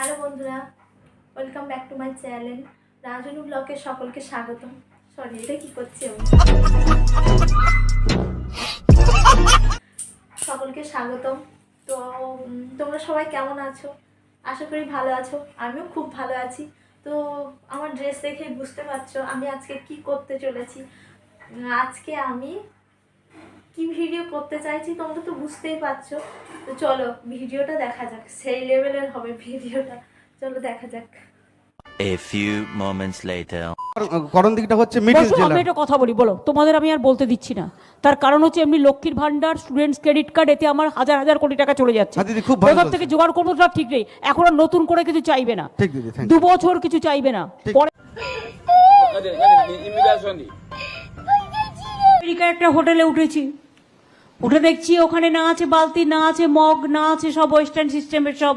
Hello বন্ধুরা, welcome back to my channel Rajnu ব্লগে সকলকে স্বাগতম। সরি, এটা কি করছি আমি? সকলকে স্বাগতম। তো তোমরা সবাই কেমন আছো? আশা করি ভালো আছো। আমিও খুব ভালো আছি। তো আমার ড্রেস দেখে বুঝতে পারছো আমি আজকে কি করতে চলেছি। আজকে আমি কি ভিডিও করতে চাইছি তোমরা তো বুঝতেই পারছো। তো চলো ভিডিওটা দেখা যাক, সেই লেভেলের হবে ভিডিওটা। চলো দেখা যাক। A few moments later. করণ দিকটা হচ্ছে মিডিল জেলা। আমি একটা কথা বলি, বলো, তোমাদের আমি আর বলতে দিচ্ছি না। তার কারণ হচ্ছে এমনি লক্ষ্মীর ভান্ডার, স্টুডেন্টস ক্রেডিট কার্ড, এতে আমার হাজার হাজার কোটি টাকা চলে যাচ্ছে। দিদি খুব ভালো কোথা থেকে জোগাড় করবো তা ঠিক নেই। এখন আর নতুন করে কিছু চাইবে না, ঠিক দিদি, থ্যাংক 2 বছর কিছু চাইবে না। পরে আমেরিকার একটা হোটেলে উঠেছি, উঠে দেখছি ওখানে না আছে বালতি, না আছে মগ, না আছে সব ওয়েস্টার্ন সিস্টেমের সব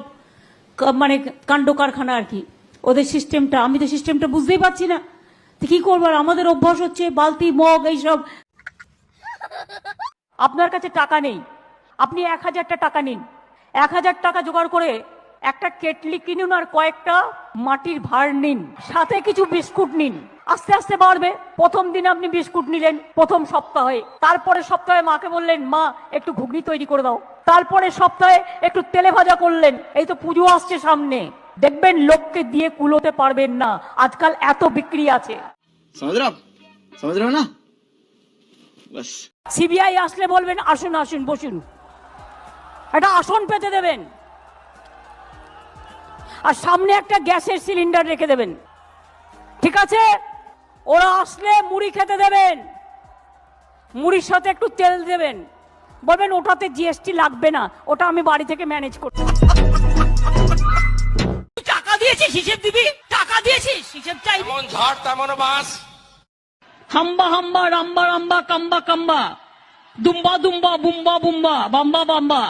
মানে কাণ্ড কারখানা আর কি ওদের সিস্টেমটা। আমি তো সিস্টেমটা বুঝতেই পারছি না, তো কি করবো। আর আমাদের অভ্যাস হচ্ছে বালতি মগ এইসব। আপনার কাছে টাকা নেই, আপনি 1000টা টাকা নিন, 1000 টাকা জোগাড় করে একটা কেটলি কিনুন আর কয়েকটা মাটির ভাঁড় নিন, সাথে কিছু বিস্কুট নিন। আস্তে আস্তে বাড়বে। প্রথম দিন আপনি বিস্কুট নিলেন প্রথম সপ্তাহে, তারপরে সপ্তাহে মাকে বললেন মা একটু ঘুগনি তৈরি করে দাও, তারপরে সপ্তাহে একটু তেলে ভাজা করলেন। এই তো পুজো আসছে সামনে, দেখবেন লোককে দিয়ে কুলোতে পারবেন না। আজকাল এত বিক্রি আছে। समझ रहे हो ना बस। সিবিআই আসলে বলবেন আসুন আসুন বসুন, একটা আসন পেতে দেবেন, আর সামনে একটা গ্যাসের সিলিন্ডার রেখে দেবেন, ঠিক আছে? ওরা আসলে মুড়ি খেতে দেবেন, মুড়ির সাথে একটু তেল দেবেন, বলবেন ওটাতে জিএসটি লাগবে না, ওটা আমি বাড়ি থেকে ম্যানেজ করব। টাকা দিয়েছিস হিসেব দিবি, টাকা দিয়েছিস হিসেব চাই। যেমন ঝড় তেমন বাস। হাম্বা হাম্বা রাম্বা রাম্বা কাম্বা কাম্বা, দুম্বা দুম্বা বুম্বা বুম্বা বাম্বা বাম্বা।